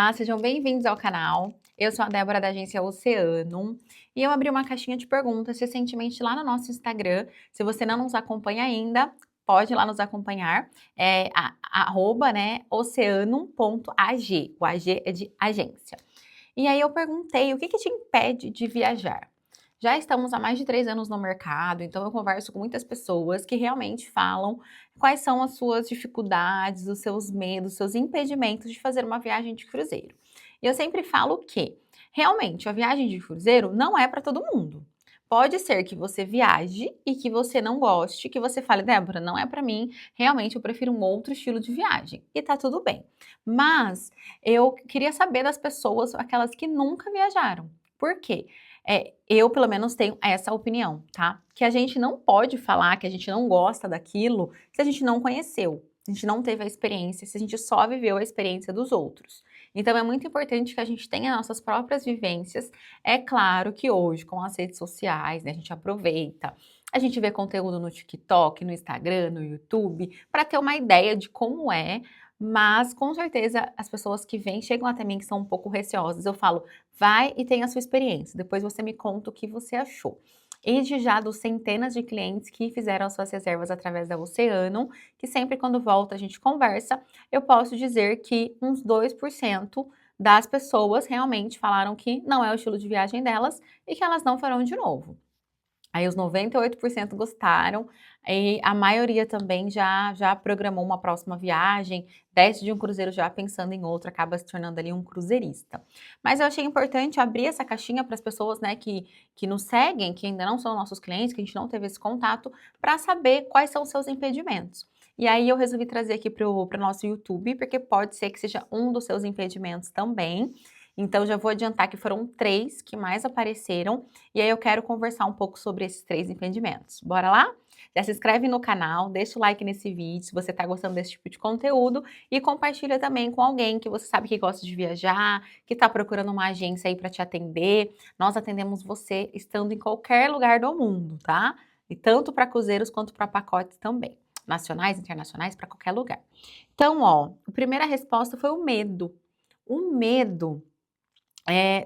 Olá, sejam bem-vindos ao canal. Eu sou a Débora da agência Oceano e eu abri uma caixinha de perguntas recentemente lá no nosso Instagram. Se você não nos acompanha ainda, pode ir lá nos acompanhar. É arroba, né, oceano.ag. O AG é de agência. E aí eu perguntei, o que te impede de viajar? Já estamos há mais de 3 anos no mercado, então eu converso com muitas pessoas que realmente falam quais são as suas dificuldades, os seus medos, os seus impedimentos de fazer uma viagem de cruzeiro. E eu sempre falo que, realmente, a viagem de cruzeiro não é para todo mundo. Pode ser que você viaje e que você não goste, que você fale, Débora, não é para mim, realmente eu prefiro um outro estilo de viagem. E tá tudo bem. Mas eu queria saber das pessoas, aquelas que nunca viajaram. Por quê? Eu, pelo menos, tenho essa opinião, tá? Que a gente não pode falar que a gente não gosta daquilo se a gente não conheceu, se a gente não teve a experiência, se a gente só viveu a experiência dos outros. Então, é muito importante que a gente tenha nossas próprias vivências. É claro que hoje, com as redes sociais, né, a gente aproveita, a gente vê conteúdo no TikTok, no Instagram, no YouTube, para ter uma ideia de como é, mas com certeza as pessoas que vêm, chegam até mim que são um pouco receosas. Eu falo, vai e tenha a sua experiência. Depois você me conta o que você achou. E de já dos centenas de clientes que fizeram as suas reservas através da Oceano, que sempre quando volta a gente conversa, eu posso dizer que uns 2% das pessoas realmente falaram que não é o estilo de viagem delas e que elas não farão de novo. Aí os 98% gostaram e a maioria também já programou uma próxima viagem, desce de um cruzeiro já pensando em outro, acaba se tornando ali um cruzeirista. Mas eu achei importante abrir essa caixinha para as pessoas, né, que nos seguem, que ainda não são nossos clientes, que a gente não teve esse contato, para saber quais são os seus impedimentos. E aí eu resolvi trazer aqui para o nosso YouTube, porque pode ser que seja um dos seus impedimentos também. Então já vou adiantar que foram 3 que mais apareceram, e aí eu quero conversar um pouco sobre esses 3 impedimentos. Bora lá? Já se inscreve no canal, deixa o like nesse vídeo se você está gostando desse tipo de conteúdo e compartilha também com alguém que você sabe que gosta de viajar, que está procurando uma agência aí para te atender. Nós atendemos você estando em qualquer lugar do mundo, tá? E tanto para cruzeiros quanto para pacotes também. Nacionais, internacionais, para qualquer lugar. Então, ó, a primeira resposta foi o medo. O medo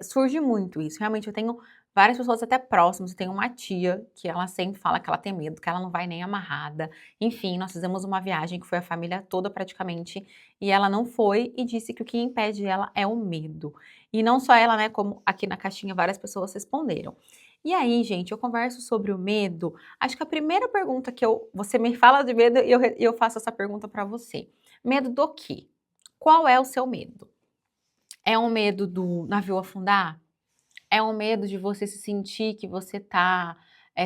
surge muito isso. Realmente eu tenho várias pessoas até próximas, eu tenho uma tia que ela sempre fala que ela tem medo, que ela não vai nem amarrada. Enfim, nós fizemos uma viagem que foi a família toda praticamente, e ela não foi e disse que o que impede ela é o medo. E não só ela, né, como aqui na caixinha várias pessoas responderam. E aí, gente, eu converso sobre o medo, acho que a primeira pergunta que você me fala de medo e eu faço essa pergunta para você. Medo do quê? Qual é o seu medo? É um medo do navio afundar? É um medo de você se sentir que você tá,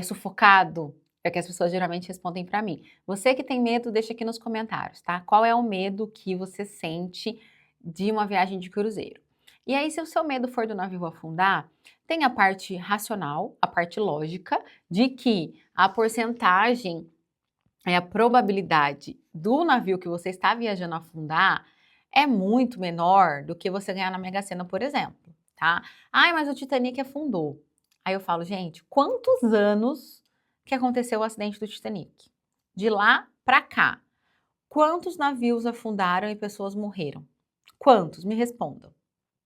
sufocado? É o que as pessoas geralmente respondem pra mim. Você que tem medo, deixa aqui nos comentários, tá? Qual é o medo que você sente de uma viagem de cruzeiro? E aí, se o seu medo for do navio afundar, tem a parte racional, a parte lógica, de que a porcentagem, a probabilidade do navio que você está viajando afundar é muito menor do que você ganhar na Mega Sena, por exemplo, tá? Ai, mas o Titanic afundou. Aí eu falo, gente, quantos anos que aconteceu o acidente do Titanic? De lá pra cá, quantos navios afundaram e pessoas morreram? Quantos? Me respondam,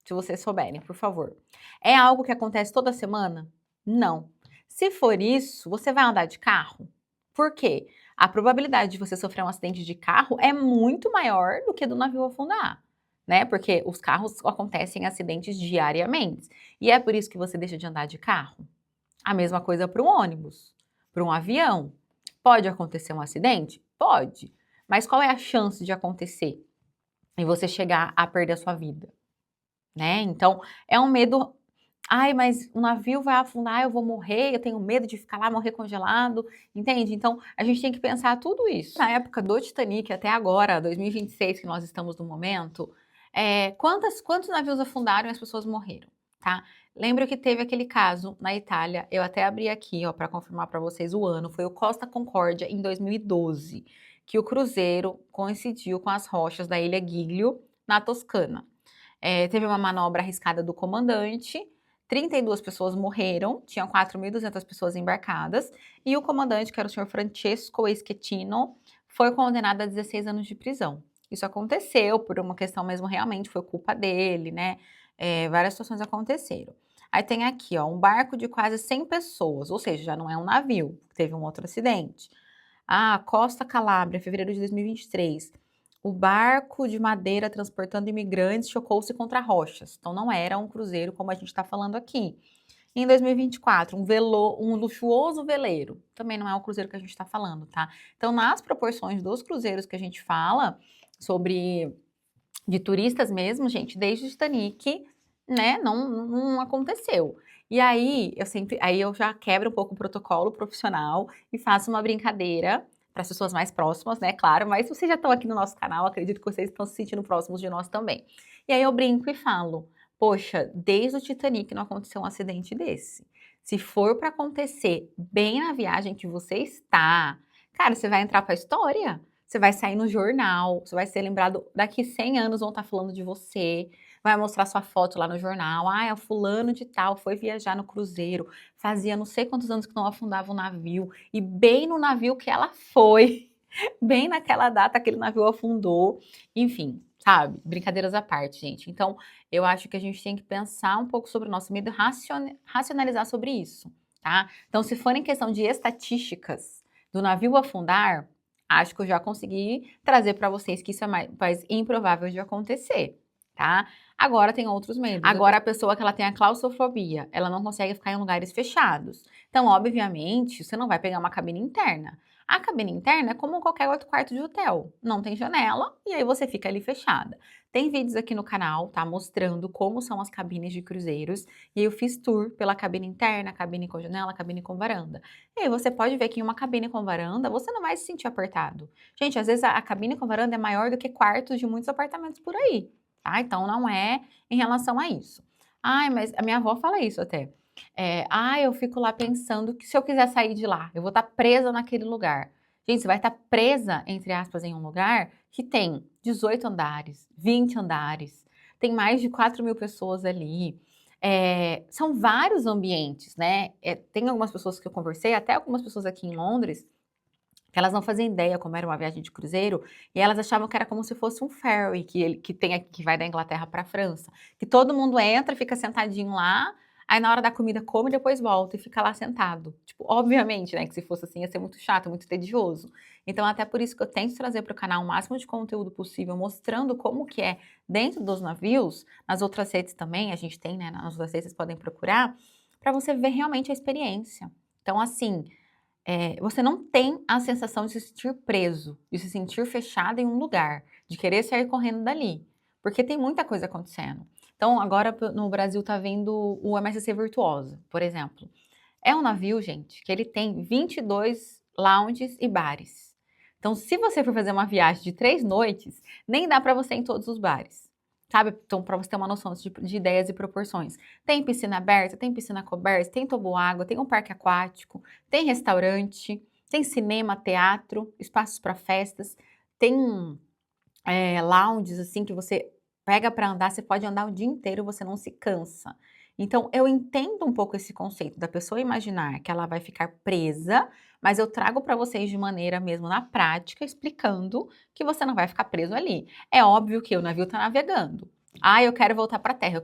se vocês souberem, por favor. É algo que acontece toda semana? Não. Se for isso, você vai andar de carro? Por quê? A probabilidade de você sofrer um acidente de carro é muito maior do que do navio afundar, né? Porque os carros acontecem acidentes diariamente. E é por isso que você deixa de andar de carro? A mesma coisa para um ônibus, para um avião. Pode acontecer um acidente? Pode. Mas qual é a chance de acontecer e você chegar a perder a sua vida? Né? Então, é um medo. Ai, mas o navio vai afundar, eu vou morrer, eu tenho medo de ficar lá, morrer congelado, entende? Então, a gente tem que pensar tudo isso. Na época do Titanic, até agora, 2026, que nós estamos no momento, quantos navios afundaram e as pessoas morreram, tá? Lembro que teve aquele caso na Itália, eu até abri aqui, ó, para confirmar para vocês o ano, foi o Costa Concordia, em 2012, que o cruzeiro coincidiu com as rochas da Ilha Giglio, na Toscana. Teve uma manobra arriscada do comandante, 32 pessoas morreram, tinham 4.200 pessoas embarcadas, e o comandante, que era o senhor Francesco Schettino, foi condenado a 16 anos de prisão. Isso aconteceu por uma questão mesmo, realmente foi culpa dele, né? Várias situações aconteceram. Aí tem aqui, ó, um barco de quase 100 pessoas, ou seja, já não é um navio, teve um outro acidente. Ah, Costa Calabria, fevereiro de 2023. O barco de madeira transportando imigrantes chocou-se contra rochas. Então não era um cruzeiro como a gente está falando aqui. Em 2024, um luxuoso veleiro. Também não é o cruzeiro que a gente está falando, tá? Então, nas proporções dos cruzeiros que a gente fala sobre de turistas mesmo, gente, desde o Titanic, né, não aconteceu. E aí eu já quebro um pouco o protocolo profissional e faço uma brincadeira para as pessoas mais próximas, né, claro, mas vocês já estão aqui no nosso canal, acredito que vocês estão se sentindo próximos de nós também. E aí eu brinco e falo, poxa, desde o Titanic não aconteceu um acidente desse. Se for para acontecer bem na viagem que você está, cara, você vai entrar para a história. Você vai sair no jornal, você vai ser lembrado, daqui 100 anos vão estar falando de você, vai mostrar sua foto lá no jornal, ah, é o fulano de tal, foi viajar no cruzeiro, fazia não sei quantos anos que não afundava o navio, e bem no navio que ela foi, bem naquela data aquele navio afundou, enfim, sabe? Brincadeiras à parte, gente. Então, eu acho que a gente tem que pensar um pouco sobre o nosso medo e racionalizar sobre isso, tá? Então, se for em questão de estatísticas do navio afundar, acho que eu já consegui trazer para vocês que isso é mais improvável de acontecer, tá? Agora tem outros medos. Agora a pessoa que ela tem a claustrofobia, ela não consegue ficar em lugares fechados. Então, obviamente, você não vai pegar uma cabine interna. A cabine interna é como qualquer outro quarto de hotel, não tem janela e aí você fica ali fechada. Tem vídeos aqui no canal, tá, mostrando como são as cabines de cruzeiros e aí eu fiz tour pela cabine interna, cabine com janela, cabine com varanda. E aí você pode ver que em uma cabine com varanda você não vai se sentir apertado. Gente, às vezes a cabine com varanda é maior do que quartos de muitos apartamentos por aí, tá? Então não é em relação a isso. Ai, mas a minha avó fala isso até. Eu fico lá pensando que se eu quiser sair de lá, eu vou estar presa naquele lugar. Gente, você vai estar presa, entre aspas, em um lugar que tem 18 andares, 20 andares, tem mais de 4.000 pessoas ali. São vários ambientes, né? Tem algumas pessoas que eu conversei, até algumas pessoas aqui em Londres, que elas não faziam ideia como era uma viagem de cruzeiro, e elas achavam que era como se fosse um ferry que vai da Inglaterra para a França, que todo mundo entra, fica sentadinho lá, aí na hora da comida come e depois volta e fica lá sentado. Tipo, obviamente, né, que se fosse assim ia ser muito chato, muito tedioso. Então, até por isso que eu tento trazer para o canal o máximo de conteúdo possível, mostrando como que é dentro dos navios, nas outras redes também, a gente tem, né, nas outras redes vocês podem procurar, para você ver realmente a experiência. Então, assim, você não tem a sensação de se sentir preso, de se sentir fechado em um lugar, de querer sair correndo dali, porque tem muita coisa acontecendo. Então, agora no Brasil tá vindo o MSC Virtuosa, por exemplo. É um navio, gente, que ele tem 22 lounges e bares. Então, se você for fazer uma viagem de 3 noites, nem dá para você ir em todos os bares. Sabe? Então, para você ter uma noção de ideias e proporções. Tem piscina aberta, tem piscina coberta, tem toboágua, tem um parque aquático, tem restaurante, tem cinema, teatro, espaços para festas, tem lounges assim que você pega para andar, você pode andar o dia inteiro, você não se cansa. Então, eu entendo um pouco esse conceito da pessoa imaginar que ela vai ficar presa, mas eu trago para vocês de maneira mesmo na prática, explicando que você não vai ficar preso ali. É óbvio que o navio está navegando. Ah, eu quero voltar para a terra,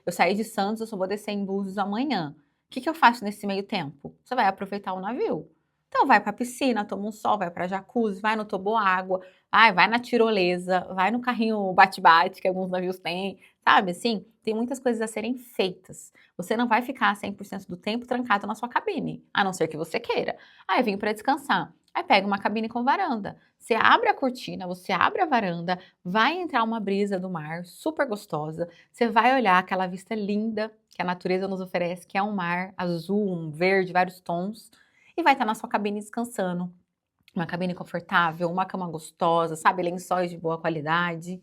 eu saí de Santos, eu só vou descer em Búzios amanhã. O que eu faço nesse meio tempo? Você vai aproveitar o navio. Então, vai para a piscina, toma um sol, vai para jacuzzi, vai no toboágua, vai na tirolesa, vai no carrinho bate-bate que alguns navios têm, sabe, assim? Tem muitas coisas a serem feitas. Você não vai ficar 100% do tempo trancado na sua cabine, a não ser que você queira. Eu vim para descansar. Aí pega uma cabine com varanda. Você abre a cortina, você abre a varanda, vai entrar uma brisa do mar super gostosa. Você vai olhar aquela vista linda que a natureza nos oferece, que é um mar azul, um verde, vários tons, e vai estar na sua cabine descansando. Uma cabine confortável, uma cama gostosa, sabe, lençóis de boa qualidade.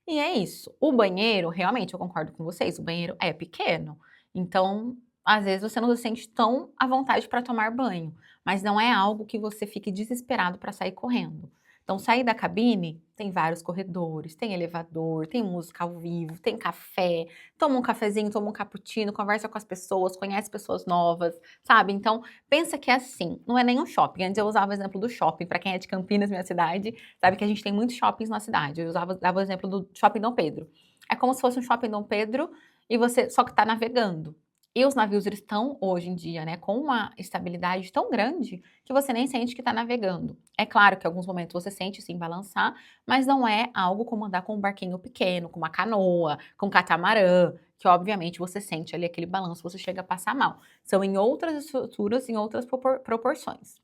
E é isso. O banheiro, realmente, eu concordo com vocês, o banheiro é pequeno. Então, às vezes você não se sente tão à vontade para tomar banho, mas não é algo que você fique desesperado para sair correndo. Então, sair da cabine, tem vários corredores, tem elevador, tem música ao vivo, tem café, toma um cafezinho, toma um cappuccino, conversa com as pessoas, conhece pessoas novas, sabe? Então, pensa que é assim, não é nenhum shopping. Antes eu usava o exemplo do shopping, para quem é de Campinas, minha cidade, sabe que a gente tem muitos shoppings na cidade. Dava o exemplo do Shopping Dom Pedro. É como se fosse um Shopping Dom Pedro e você só que está navegando. E os navios eles estão hoje em dia, né, com uma estabilidade tão grande que você nem sente que está navegando. É claro que em alguns momentos você sente sim balançar, mas não é algo como andar com um barquinho pequeno, com uma canoa, com um catamarã, que obviamente você sente ali aquele balanço, você chega a passar mal. São em outras estruturas, em outras proporções,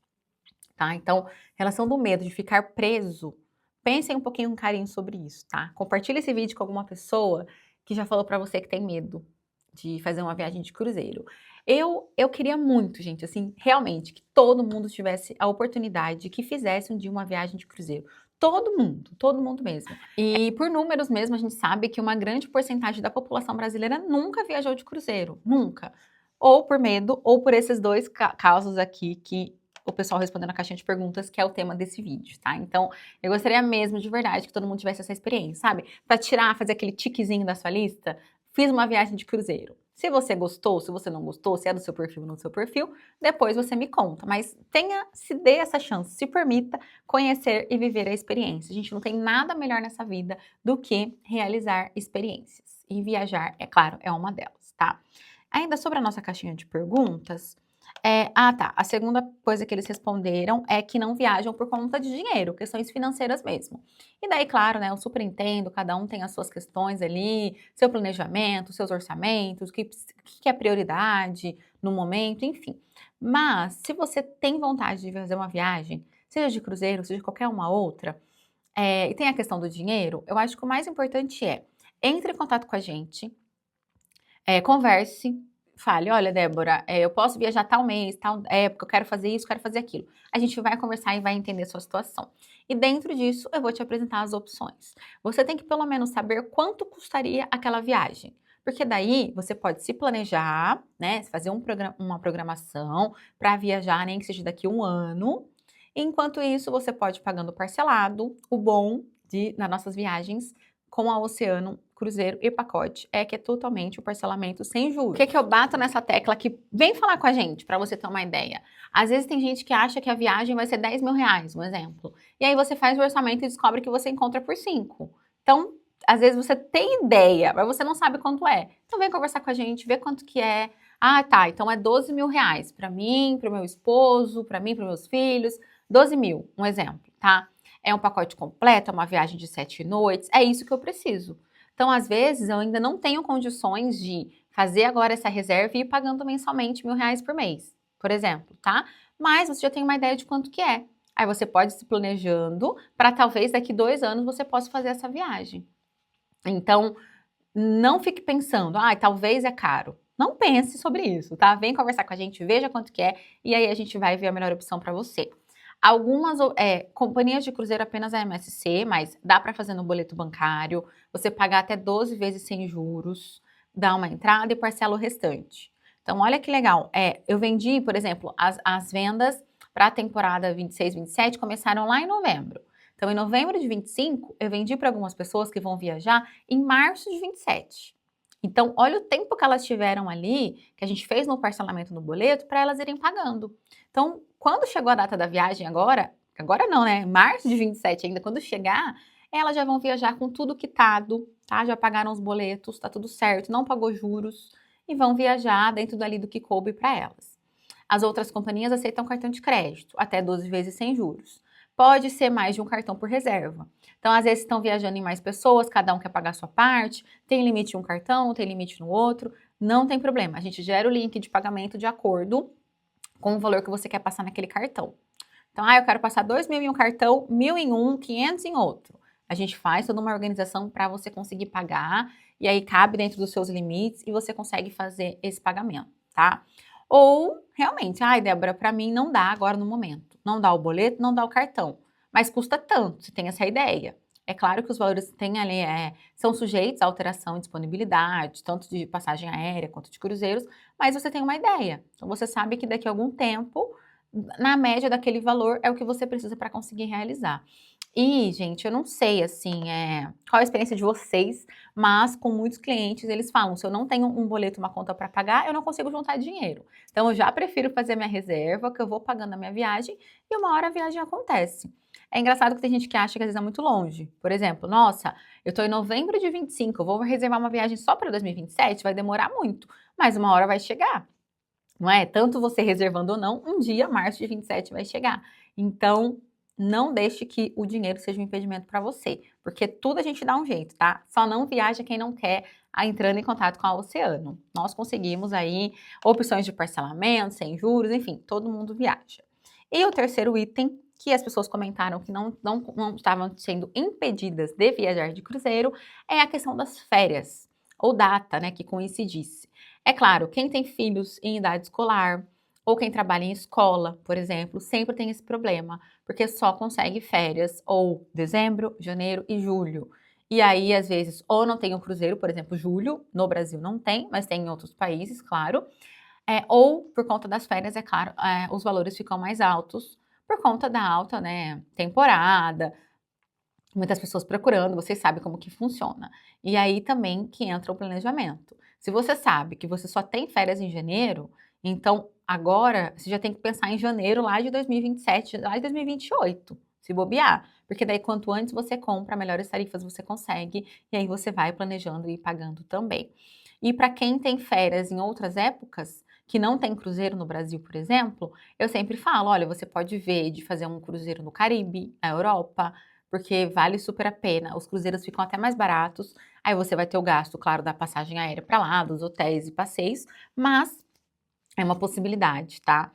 tá? Então, relação do medo de ficar preso, pensem um pouquinho com carinho sobre isso, tá? Compartilhe esse vídeo com alguma pessoa que já falou pra você que tem medo de fazer uma viagem de cruzeiro. Eu queria muito, gente, assim, realmente, que todo mundo tivesse a oportunidade, que fizesse um dia uma viagem de cruzeiro. Todo mundo mesmo. E por números mesmo, a gente sabe que uma grande porcentagem da população brasileira nunca viajou de cruzeiro, nunca. Ou por medo, ou por esses dois casos aqui que o pessoal respondendo na caixinha de perguntas, que é o tema desse vídeo, tá? Então, eu gostaria mesmo, de verdade, que todo mundo tivesse essa experiência, sabe? Pra tirar, fazer aquele tiquezinho da sua lista, fiz uma viagem de cruzeiro. Se você gostou, se você não gostou, se é do seu perfil ou não do seu perfil, depois você me conta. Mas se dê essa chance, se permita conhecer e viver a experiência. A gente não tem nada melhor nessa vida do que realizar experiências. E viajar, é claro, é uma delas, tá? Ainda sobre a nossa caixinha de perguntas, tá. A segunda coisa que eles responderam é que não viajam por conta de dinheiro, questões financeiras mesmo. E daí, claro, né, eu super entendo, cada um tem as suas questões ali, seu planejamento, seus orçamentos, o que é prioridade no momento, enfim. Mas, se você tem vontade de fazer uma viagem, seja de cruzeiro, seja de qualquer uma outra, e tem a questão do dinheiro, eu acho que o mais importante é, entre em contato com a gente, converse, fale: "Olha, Débora, eu posso viajar tal mês, tal época, eu quero fazer isso, quero fazer aquilo". A gente vai conversar e vai entender a sua situação. E dentro disso, eu vou te apresentar as opções. Você tem que pelo menos saber quanto custaria aquela viagem, porque daí você pode se planejar, né, fazer uma programação para viajar, nem que seja daqui a 1 ano. Enquanto isso, você pode ir pagando parcelado. O bom nas nossas viagens com a Oceano, cruzeiro e pacote, que é totalmente o parcelamento sem juros. O que eu bato nessa tecla aqui? Vem falar com a gente, para você ter uma ideia. Às vezes tem gente que acha que a viagem vai ser 10 mil reais, um exemplo. E aí você faz o orçamento e descobre que você encontra por 5. Então, às vezes você tem ideia, mas você não sabe quanto é. Então vem conversar com a gente, vê quanto que é. Ah, tá, então é 12 mil reais para mim, para o meu esposo, para mim, para meus filhos. 12 mil, um exemplo, tá? É um pacote completo, é uma viagem de 7 noites, é isso que eu preciso. Então, às vezes, eu ainda não tenho condições de fazer agora essa reserva e ir pagando mensalmente R$ 1.000 por mês, por exemplo, tá? Mas você já tem uma ideia de quanto que é. Aí você pode se planejando para talvez daqui 2 anos você possa fazer essa viagem. Então, não fique pensando, talvez é caro. Não pense sobre isso, tá? Vem conversar com a gente, veja quanto que é e aí a gente vai ver a melhor opção para você. Algumas companhias de cruzeiro apenas a MSC, mas dá para fazer no boleto bancário, você pagar até 12 vezes sem juros, dá uma entrada e parcela o restante. Então, olha que legal. Eu vendi, por exemplo, as vendas para a temporada 26, 27 começaram lá em novembro. Então, em novembro de 25, eu vendi para algumas pessoas que vão viajar em março de 27. Então, olha o tempo que elas tiveram ali, que a gente fez no parcelamento no boleto, para elas irem pagando. Então, quando chegou a data da viagem agora não, né? Março de 27 ainda, quando chegar, elas já vão viajar com tudo quitado, tá? Já pagaram os boletos, tá tudo certo, não pagou juros e vão viajar dentro dali do que coube para elas. As outras companhias aceitam cartão de crédito, até 12 vezes sem juros. Pode ser mais de um cartão por reserva. Então, às vezes, estão viajando em mais pessoas, cada um quer pagar a sua parte, tem limite em um cartão, tem limite no outro, não tem problema. A gente gera o link de pagamento de acordo com o valor que você quer passar naquele cartão. Então, eu quero passar 2 mil em um cartão, 1.000 em um, 500 em outro. A gente faz toda uma organização para você conseguir pagar, e aí cabe dentro dos seus limites e você consegue fazer esse pagamento, tá? Ou, realmente, Débora, para mim não dá agora no momento. Não dá o boleto, não dá o cartão. Mas custa tanto, você tem essa ideia. É claro que os valores que tem ali são sujeitos à alteração e disponibilidade, tanto de passagem aérea quanto de cruzeiros, mas você tem uma ideia. Então, você sabe que daqui a algum tempo, na média daquele valor, é o que você precisa para conseguir realizar. E, gente, eu não sei, assim, qual a experiência de vocês, mas com muitos clientes eles falam: "Se eu não tenho um boleto, uma conta para pagar, eu não consigo juntar dinheiro. Então eu já prefiro fazer minha reserva, que eu vou pagando a minha viagem e uma hora a viagem acontece". É engraçado que tem gente que acha que às vezes é muito longe. Por exemplo: "Nossa, eu tô em novembro de 25, eu vou reservar uma viagem só para 2027, vai demorar muito", mas uma hora vai chegar, não é? Tanto você reservando ou não, um dia, março de 27 vai chegar. Então, não deixe que o dinheiro seja um impedimento para você, porque tudo a gente dá um jeito, tá? Só não viaja quem não quer entrando em contato com a Oceano. Nós conseguimos aí opções de parcelamento, sem juros, enfim, todo mundo viaja. E o terceiro item que as pessoas comentaram que não estavam sendo impedidas de viajar de cruzeiro é a questão das férias, ou data, né, que coincidisse. É claro, quem tem filhos em idade escolar ou quem trabalha em escola, por exemplo, sempre tem esse problema, porque só consegue férias ou dezembro, janeiro e julho. E aí, às vezes, ou não tem o cruzeiro, por exemplo, julho, no Brasil não tem, mas tem em outros países, claro. Ou por conta das férias, é claro, os valores ficam mais altos por conta da alta, né, temporada, muitas pessoas procurando, vocês sabem como que funciona. E aí também que entra o planejamento. Se você sabe que você só tem férias em janeiro, então agora você já tem que pensar em janeiro lá de 2027, lá de 2028, se bobear. Porque daí quanto antes você compra, melhores tarifas você consegue, e aí você vai planejando e pagando também. E para quem tem férias em outras épocas, que não tem cruzeiro no Brasil, por exemplo, eu sempre falo, olha, você pode ver de fazer um cruzeiro no Caribe, na Europa, porque vale super a pena. Os cruzeiros ficam até mais baratos. Aí você vai ter o gasto, claro, da passagem aérea para lá, dos hotéis e passeios, mas é uma possibilidade, tá?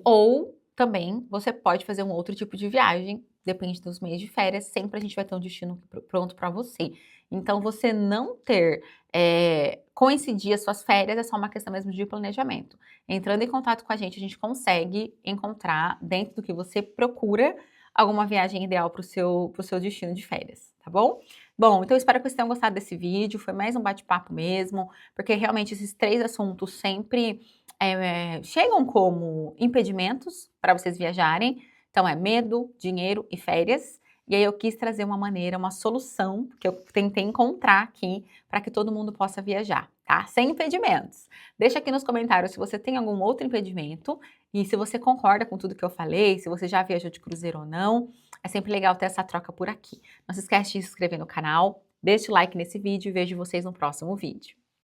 Ou também você pode fazer um outro tipo de viagem, depende dos meses de férias, sempre a gente vai ter um destino pronto para você. Então, você não ter, coincidir as suas férias é só uma questão mesmo de planejamento. Entrando em contato com a gente consegue encontrar, dentro do que você procura, alguma viagem ideal para o seu destino de férias, tá bom? Bom, então eu espero que vocês tenham gostado desse vídeo, foi mais um bate-papo mesmo, porque realmente esses três assuntos sempre chegam como impedimentos para vocês viajarem. Então, é medo, dinheiro e férias. E aí eu quis trazer uma maneira, uma solução que eu tentei encontrar aqui para que todo mundo possa viajar, tá? Sem impedimentos. Deixa aqui nos comentários se você tem algum outro impedimento e se você concorda com tudo que eu falei, se você já viajou de cruzeiro ou não. É sempre legal ter essa troca por aqui. Não se esquece de se inscrever no canal, deixa o like nesse vídeo e vejo vocês no próximo vídeo.